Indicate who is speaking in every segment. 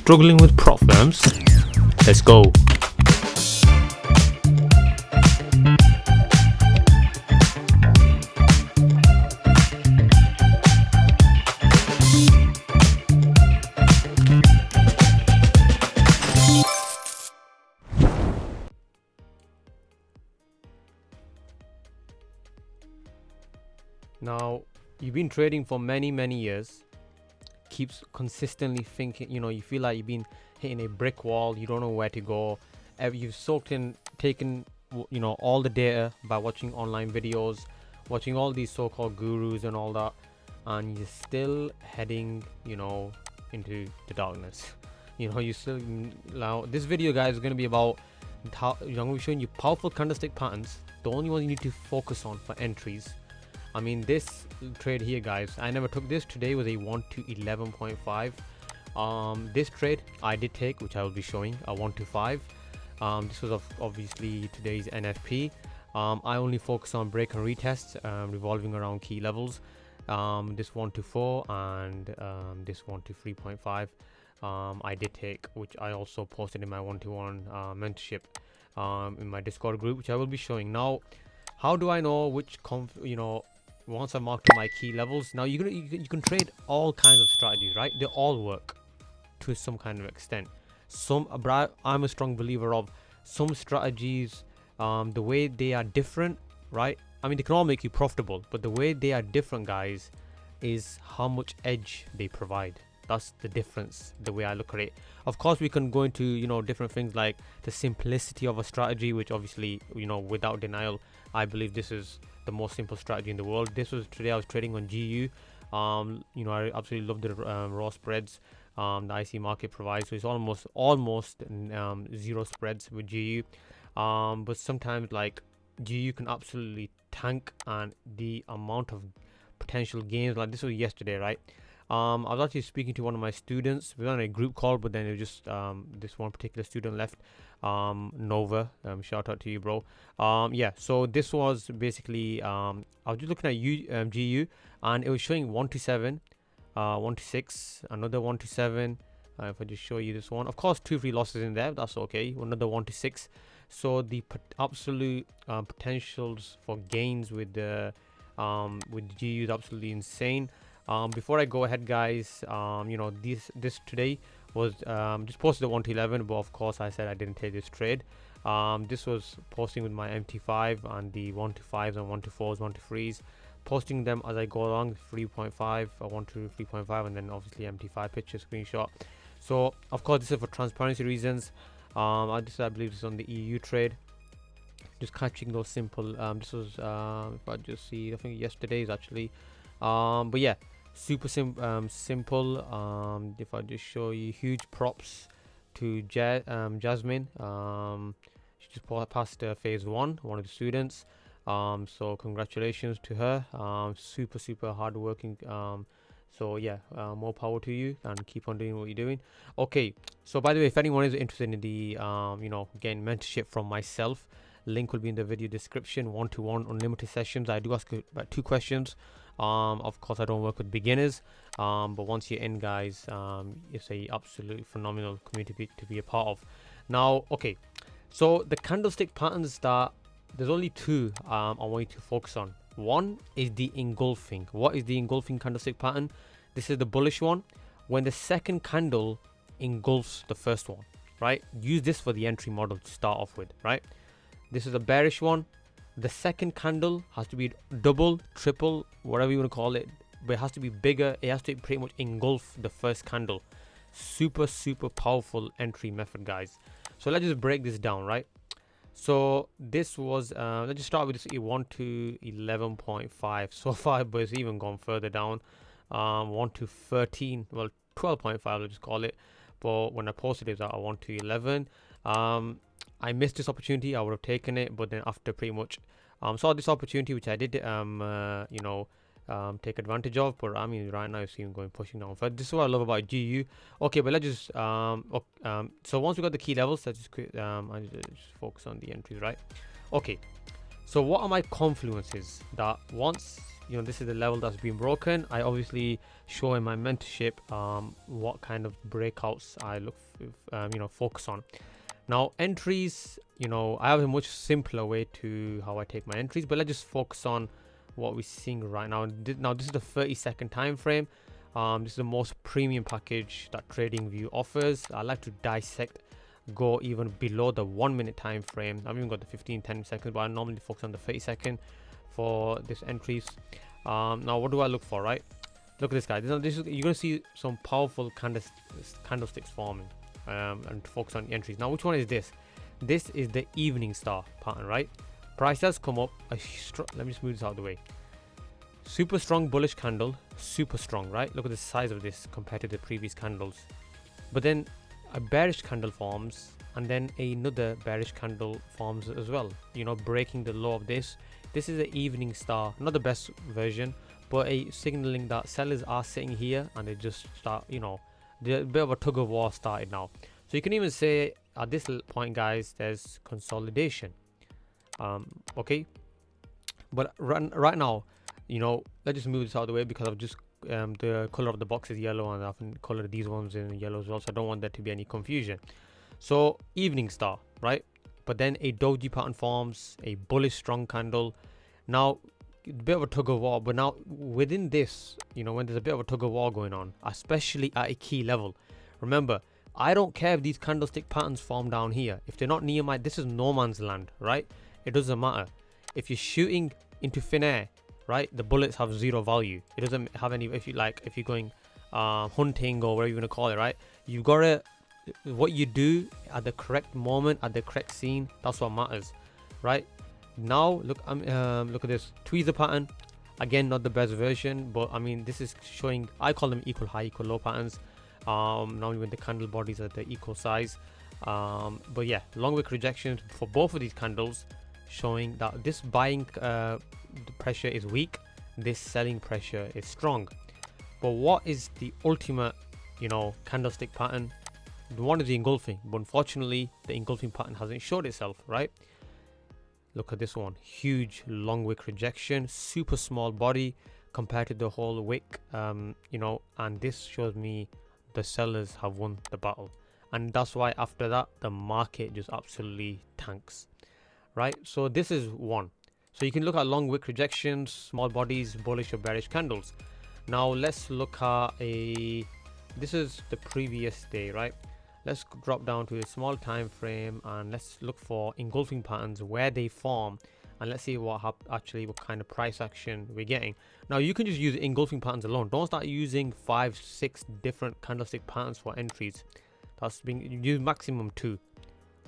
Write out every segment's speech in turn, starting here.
Speaker 1: struggling with Propfirms? Let's go. Now, you've been trading for many years, keeps consistently thinking, you feel like you've been hitting a brick wall, you don't know where to go. You've taken all the data by watching online videos, watching all these so-called gurus and all that, and you're still heading, into the darkness. Now this video, guys, is going to be about how I'm going to be showing you powerful candlestick patterns, the only one you need to focus on for entries. I mean, this trade here, guys, I never took this. Today was a 1 to 11.5. This trade I did take, which I will be showing, a 1 to 5. This was obviously today's NFP. I only focus on break and retest, revolving around key levels. This 1 to 4 and this 1 to 3.5. I did take, which I also posted in my one-to-one mentorship in my Discord group, which I will be showing. Now, how do I know which once I marked my key levels? Now you can trade all kinds of strategies, right? They all work to some kind of extent. I'm a strong believer of some strategies, the way they are different, right? I mean, they can all make you profitable, but the way they are different, guys, is how much edge they provide. That's the difference, the way I look at it. Of course, we can go into different things like the simplicity of a strategy, which obviously, without denial, I believe this is the most simple strategy in the world. Today I was trading on GU. I absolutely love the raw spreads the IC market provides. So it's almost zero spreads with GU. But sometimes, like, GU can absolutely tank, and the amount of potential gains, like this was yesterday, right? I was actually speaking to one of my students. We were on a group call, but then it was just this one particular student left, Nova. Shout out to you, bro. Yeah, so this was basically I was just looking at GU, and it was showing 1 to 7, 1 to 6, another 1 to 7. If I just show you this one, of course 2 free losses in there, that's okay. Another 1 to 6. So the absolute potentials for gains with GU is absolutely insane. Before I go ahead, guys, this today was just posted at 1 to 11, but of course I said I didn't take this trade. This was posting with my MT5 and the 1 to 5s and 1 to 4s, 1 to 3s, posting them as I go along, 3.5, 1 to 3.5, and then obviously MT5 picture screenshot. So of course this is for transparency reasons. I believe this is on the EU trade, just catching those simple. This was if I just see, I think yesterday's actually. But yeah, super simple. If I just show you, huge props to Jasmine. She just passed phase one of the students. So congratulations to her. Super hardworking. So yeah, more power to you, and keep on doing what you're doing. Okay, so by the way, if anyone is interested in the getting mentorship from myself, link will be in the video description. 1-to-1 unlimited sessions. I do ask about 2 questions. Of course I don't work with beginners, but once you're in, guys, it's a absolutely phenomenal community to be a part of. Now, okay, so the candlestick patterns, that there's only 2 I want you to focus on. One is the engulfing. What is the engulfing candlestick pattern? This is the bullish one, when the second candle engulfs the first one, right? Use this for the entry model to start off with, right? This is a bearish one. The second candle has to be double, triple, whatever you want to call it, but it has to be bigger. It has to pretty much engulf the first candle. Super powerful entry method, guys. So let's just break this down, right? So this was let's just start with this 1 to 11.5 so far, but it's even gone further down. 1 to 13, well 12.5, let's just call it. But when I posted it, at 1 to 11. I missed this opportunity. I would have taken it, but then after pretty much saw this opportunity, which I did take advantage of. But I mean, right now you see him pushing down further. This is what I love about GU. Okay, but let's just so once we got the key levels, let's just I just focus on the entries, right? Okay, so what are my confluences that once you know, this is the level that's been broken. I obviously show in my mentorship what kind of breakouts I look you know, focus on. Now entries, you know, I have a much simpler way to how I take my entries, but let's just focus on what we're seeing right now. Now this is the 30-second time frame. This is the most premium package that TradingView offers. I like to dissect, go even below the 1 minute time frame. I've even got the 10 seconds, but I normally focus on the 30-second for this entries. Now what do I look for, right? Look at this guy. This is, you're gonna see some powerful candlesticks forming, and focus on the entries. Now which one is this? This is the evening star pattern, right? Price has come up let me just move this out of the way. Super strong bullish candle, super strong, right? Look at the size of this compared to the previous candles. But then a bearish candle forms, and then another bearish candle forms as well, you know, breaking the low of this. This is an evening star, not the best version, but a signaling that sellers are sitting here and they just start, you know, a bit of a tug of war started now. So you can even say at this point, guys, there's consolidation. Okay, but right now, you know, let's just move this out of the way because I've just the color of the box is yellow, and I often color these ones in yellow as well, so I don't want there to be any confusion. So evening star, right? But then a doji pattern forms, a bullish strong candle. Now a bit of a tug of war, but now within this, you know, when there's a bit of a tug of war going on, especially at a key level, remember, I don't care if these candlestick patterns form down here. If they're not near my, this is no man's land, right? It doesn't matter. If you're shooting into thin air, right, the bullets have zero value. It doesn't have any, if you're going hunting or whatever you want to call it, right? You've got to, what you do at the correct moment, at the correct scene, that's what matters, right? Now look at this tweezer pattern. Again, not the best version, but I mean, this is showing, I call them equal high, equal low patterns. Normally when the candle bodies are the equal size, but yeah, long wick rejections for both of these candles, showing that this buying pressure is weak, this selling pressure is strong. But what is the ultimate, you know, candlestick pattern? The one is the engulfing, but unfortunately the engulfing pattern hasn't showed itself, right? Look at this one, huge long wick rejection, super small body compared to the whole wick, you know, and this shows me the sellers have won the battle, and that's why after that the market just absolutely tanks, right? So this is one. So you can look at long wick rejections, small bodies, bullish or bearish candles. Now let's look at this is the previous day, right? Let's drop down to a small time frame and let's look for engulfing patterns, where they form, and let's see what kind of price action we're getting. Now you can just use engulfing patterns alone. Don't start using 5-6 different candlestick patterns for entries. That's being, use maximum 2.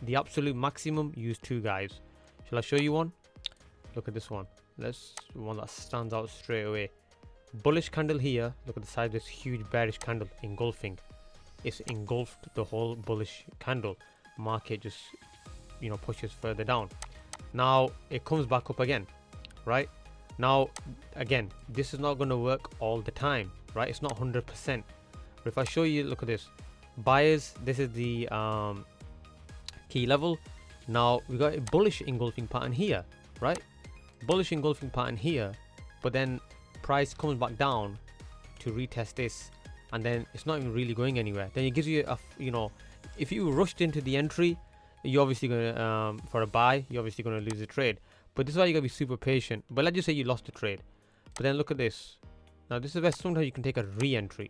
Speaker 1: The absolute maximum, use 2, guys. Shall I show you one? Look at this one. Let's one that stands out straight away. Bullish candle here. Look at the size of this huge bearish candle engulfing. It's engulfed the whole bullish candle. Market just, you know, pushes further down. Now it comes back up again, right? Now again, this is not going to work all the time, right? It's not 100%. But if I show you, look at this, buyers, this is the key level. Now we got a bullish engulfing pattern here, right? Bullish engulfing pattern here, but then price comes back down to retest this, and then it's not even really going anywhere. Then it gives you a, you know, if you rushed into the entry, you're obviously gonna for a buy, you're obviously gonna lose the trade. But this is why you gotta be super patient. But let's just say you lost the trade, but then look at this. Now this is where sometimes you can take a re-entry.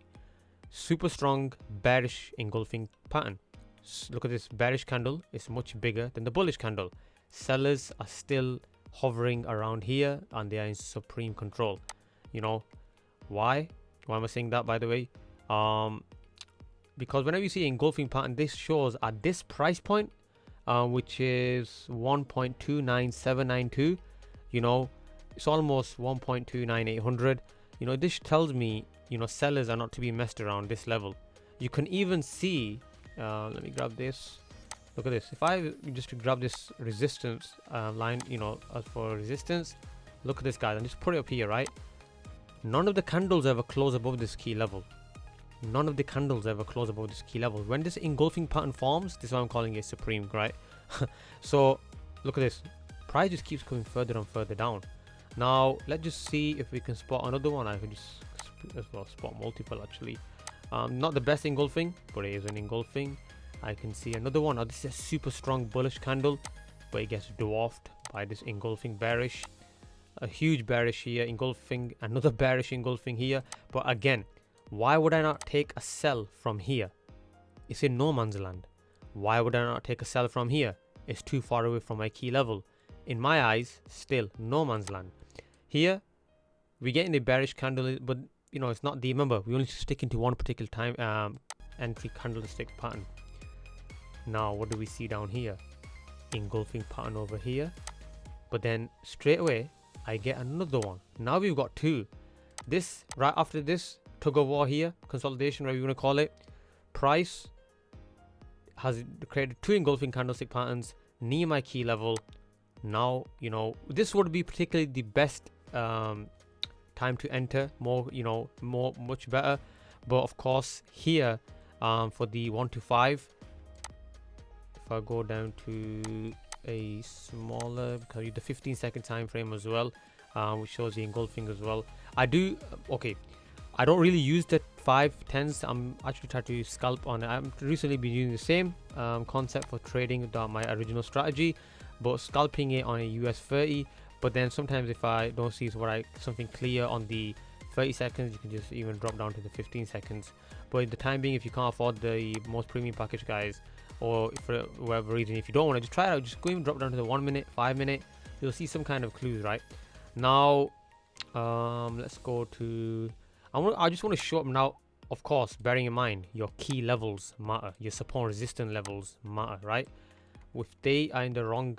Speaker 1: Super strong bearish engulfing pattern. Look at this bearish candle, it's much bigger than the bullish candle. Sellers are still hovering around here and they are in supreme control. You know why am I saying that, by the way? Because whenever you see engulfing pattern, this shows at this price point, which is 1.29792, you know, it's almost 1.29800. You know, this tells me, you know, sellers are not to be messed around this level. You can even see, let me grab this. Look at this. If I just grab this resistance line, you know, as for resistance, look at this, guys, and just put it up here, right? None of the candles ever close above this key level. None of the candles ever close above this key level. When this engulfing pattern forms, this is why I'm calling it supreme, right? So look at this. Price just keeps going further and further down. Now let's just see if we can spot another one. I can just as well spot multiple actually. Not the best engulfing, but it is an engulfing. I can see another one. This is a super strong bullish candle, but it gets dwarfed by this engulfing bearish. A huge bearish here, engulfing, another bearish engulfing here. But again, why would I not take a sell from here? It's in no man's land. Why would I not take a sell from here? It's too far away from my key level. In my eyes, still no man's land. Here, we're getting the bearish candle, but you know, it's not the, remember, we only stick into one particular time entry candlestick pattern. Now, what do we see down here? Engulfing pattern over here. But then straight away, I get another one. Now we've got two. This, right after this, tug of war here, consolidation, whatever you want to call it. Price has created two engulfing candlestick patterns near my key level. Now, you know, this would be particularly the best time to enter, much better. But of course here, for the 1 to 5, if I go down to a smaller, because I use the 15-second time frame as well, which shows the engulfing as well. I don't really use the 5-10s. I'm actually trying to scalp on it. I've recently been using the same concept for trading my original strategy, but scalping it on a US 30. But then sometimes if I don't see something clear on the 30 seconds, you can just even drop down to the 15 seconds. But in the time being, if you can't afford the most premium package, guys, or for whatever reason, if you don't want to, just try it out. Just go even drop down to the 1 minute, 5 minute. You'll see some kind of clues, right? Now, let's go to. I just want to show up now. Of course, bearing in mind your key levels matter, your support and resistance levels matter, right? If they are in the wrong,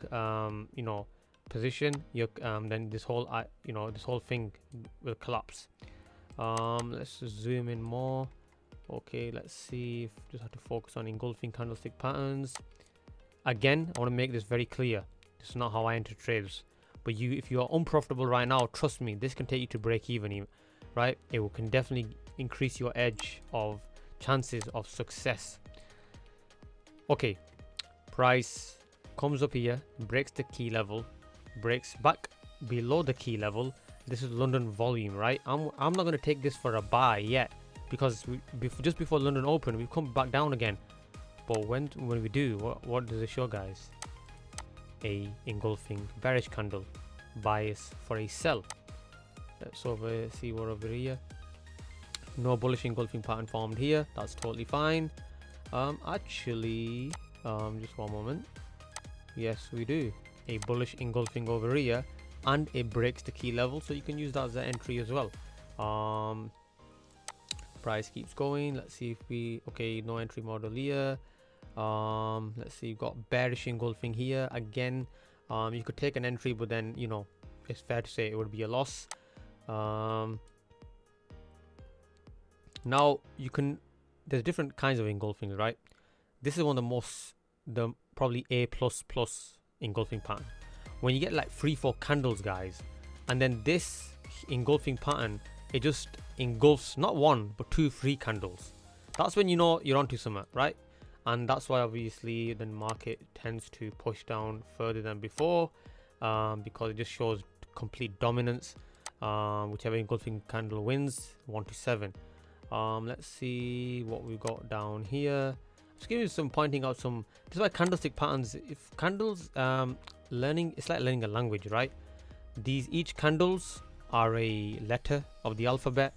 Speaker 1: position, then this whole thing will collapse. Let's zoom in more. Okay, let's see if just have to focus on engulfing candlestick patterns. Again, I want to make this very clear. This is not how I enter trades. But if you are unprofitable right now, trust me, this can take you to break even, right? It can definitely increase your edge of chances of success. Okay, price comes up here, breaks the key level, breaks back below the key level. This is London volume, right? I'm not going to take this for a buy yet, because just before London open, we've come back down again. But when we do, what does it show, guys? A engulfing bearish candle, bias for a sell. Let's see what over here. No bullish engulfing pattern formed here. That's totally fine. Actually, just one moment. Yes, we do. A bullish engulfing over here, and it breaks the key level, so you can use that as an entry as well. Price keeps going. Let's see if no entry model here. Let's see, you've got bearish engulfing here again. You could take an entry, but then it's fair to say it would be a loss. Now there's different kinds of engulfings, right? This is one of the probably A++ engulfing pattern. When you get like 3-4 candles, guys, and then this engulfing pattern, it just engulfs not 1 but 2-3 candles. That's when you know you're onto something, right? And that's why obviously the market tends to push down further than before, because it just shows complete dominance. Whichever engulfing candle wins, 1 to 7. Let's see what we've got down here. Just give you pointing out some. This is why candlestick patterns. If candles, it's like learning a language, right? Each candles are a letter of the alphabet.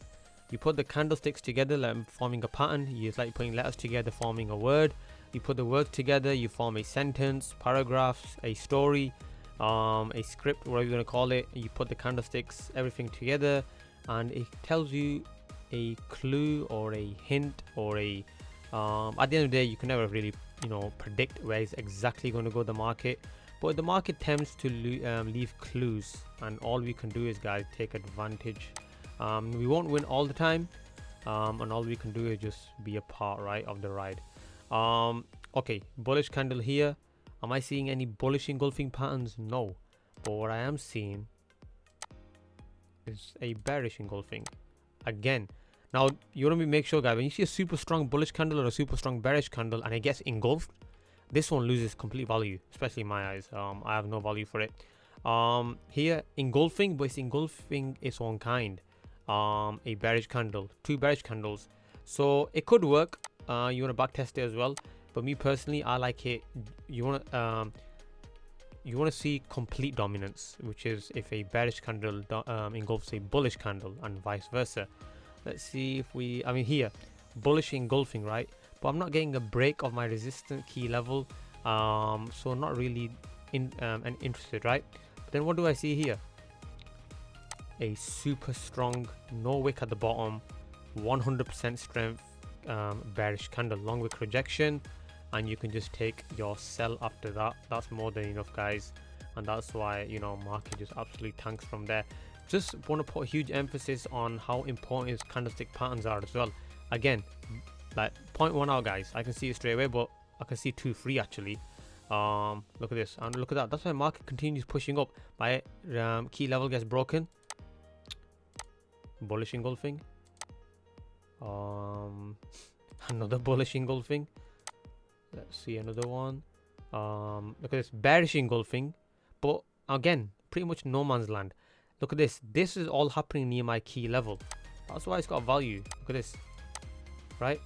Speaker 1: You put the candlesticks together, like forming a pattern. It's like putting letters together, forming a word. You put the words together, you form a sentence, paragraphs, a story, a script, whatever you want to call it. You put the candlesticks, everything together, and it tells you a clue or a hint or a. At the end of the day, you can never really, predict where it's exactly going to go the market. But the market tends to leave clues, and all we can do is, guys, take advantage. We won't win all the time, and all we can do is just be a part, right, of the ride. Okay, bullish candle here. Am I seeing any bullish engulfing patterns? No. But what I am seeing is a bearish engulfing again. Now you want to make sure, guys, when you see a super strong bullish candle or a super strong bearish candle and it gets engulfed, this one loses complete value, especially in my eyes. I have no value for it. Here engulfing, but it's engulfing its own kind. A bearish candle, two bearish candles, so it could work. You want to back test it as well, but me personally, I like it. You want to see complete dominance, which is if a bearish candle engulfs a bullish candle and vice versa. Let's see if we, I mean here, bullish engulfing, right? But I'm not getting a break of my resistance key level, so not really interested, right? But then what do I see here? A super strong, no wick at the bottom, 100% strength, bearish candle, long wick rejection, and you can just take your sell after that. That's more than enough, guys, and that's why, you know, market just absolutely tanks from there. Just want to put a huge emphasis on how important is candlestick patterns are as well. Again, like point one out, guys, I can see it straight away, but I can see 2-3 actually. Look at this, and look at that. That's why market continues pushing up. My key level gets broken. Bullish engulfing. Another bullish engulfing. Let's see another one. Look at this, bearish engulfing, but again, pretty much no man's land. Look at this. This is all happening near my key level. That's why it's got value. Look at this. Right?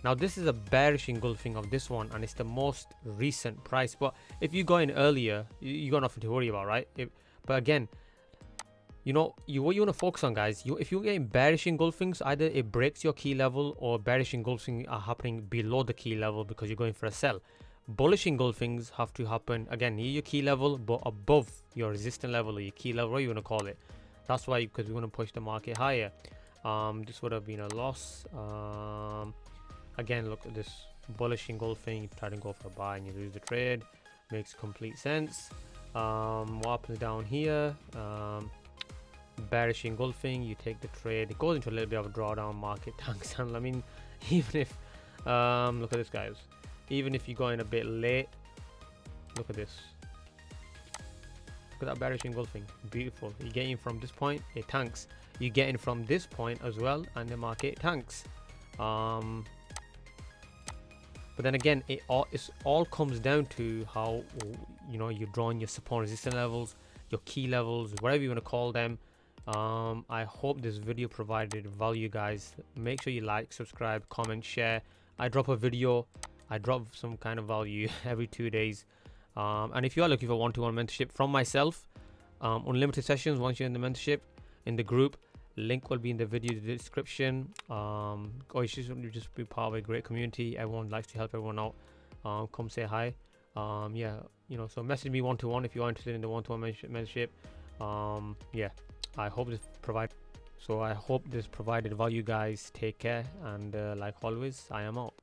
Speaker 1: Now this is a bearish engulfing of this one, and it's the most recent price. But if you go in earlier, you got nothing to worry about, right? But again, you know, what you want to focus on, guys, if you're getting bearish engulfings, either it breaks your key level or bearish engulfing are happening below the key level because you're going for a sell. Bullish engulfings have to happen again near your key level but above your resistance level or your key level, what you want to call it. That's why, because we want to push the market higher. This would have been a loss. Again, look at this bullish engulfing. You try to go for a buy and you lose the trade. Makes complete sense. What happens down here? Bearish engulfing, you take the trade. It goes into a little bit of a drawdown, market tanks. And I mean, even if look at this, guys, even if you go in a bit late, look at this, look at that bearish engulfing, beautiful. You get in from this point, it tanks. You get in from this point as well, and the market tanks. But then again, it all comes down to how, you know, you're drawing your support resistance levels, your key levels, whatever you want to call them. I hope this video provided value, guys. Make sure you like, subscribe, comment, share. I drop a video, I drop some kind of value every 2 days. And if you are looking for one-to-one mentorship from myself, unlimited sessions once you're in the mentorship, in the group, link will be in the video description. Or you should just be part of a great community. Everyone likes to help everyone out. Come say hi. Yeah, you know, so message me one-to-one if you are interested in the one-to-one mentorship. Yeah, I hope this provided value, guys. Take care, and like always, I am out.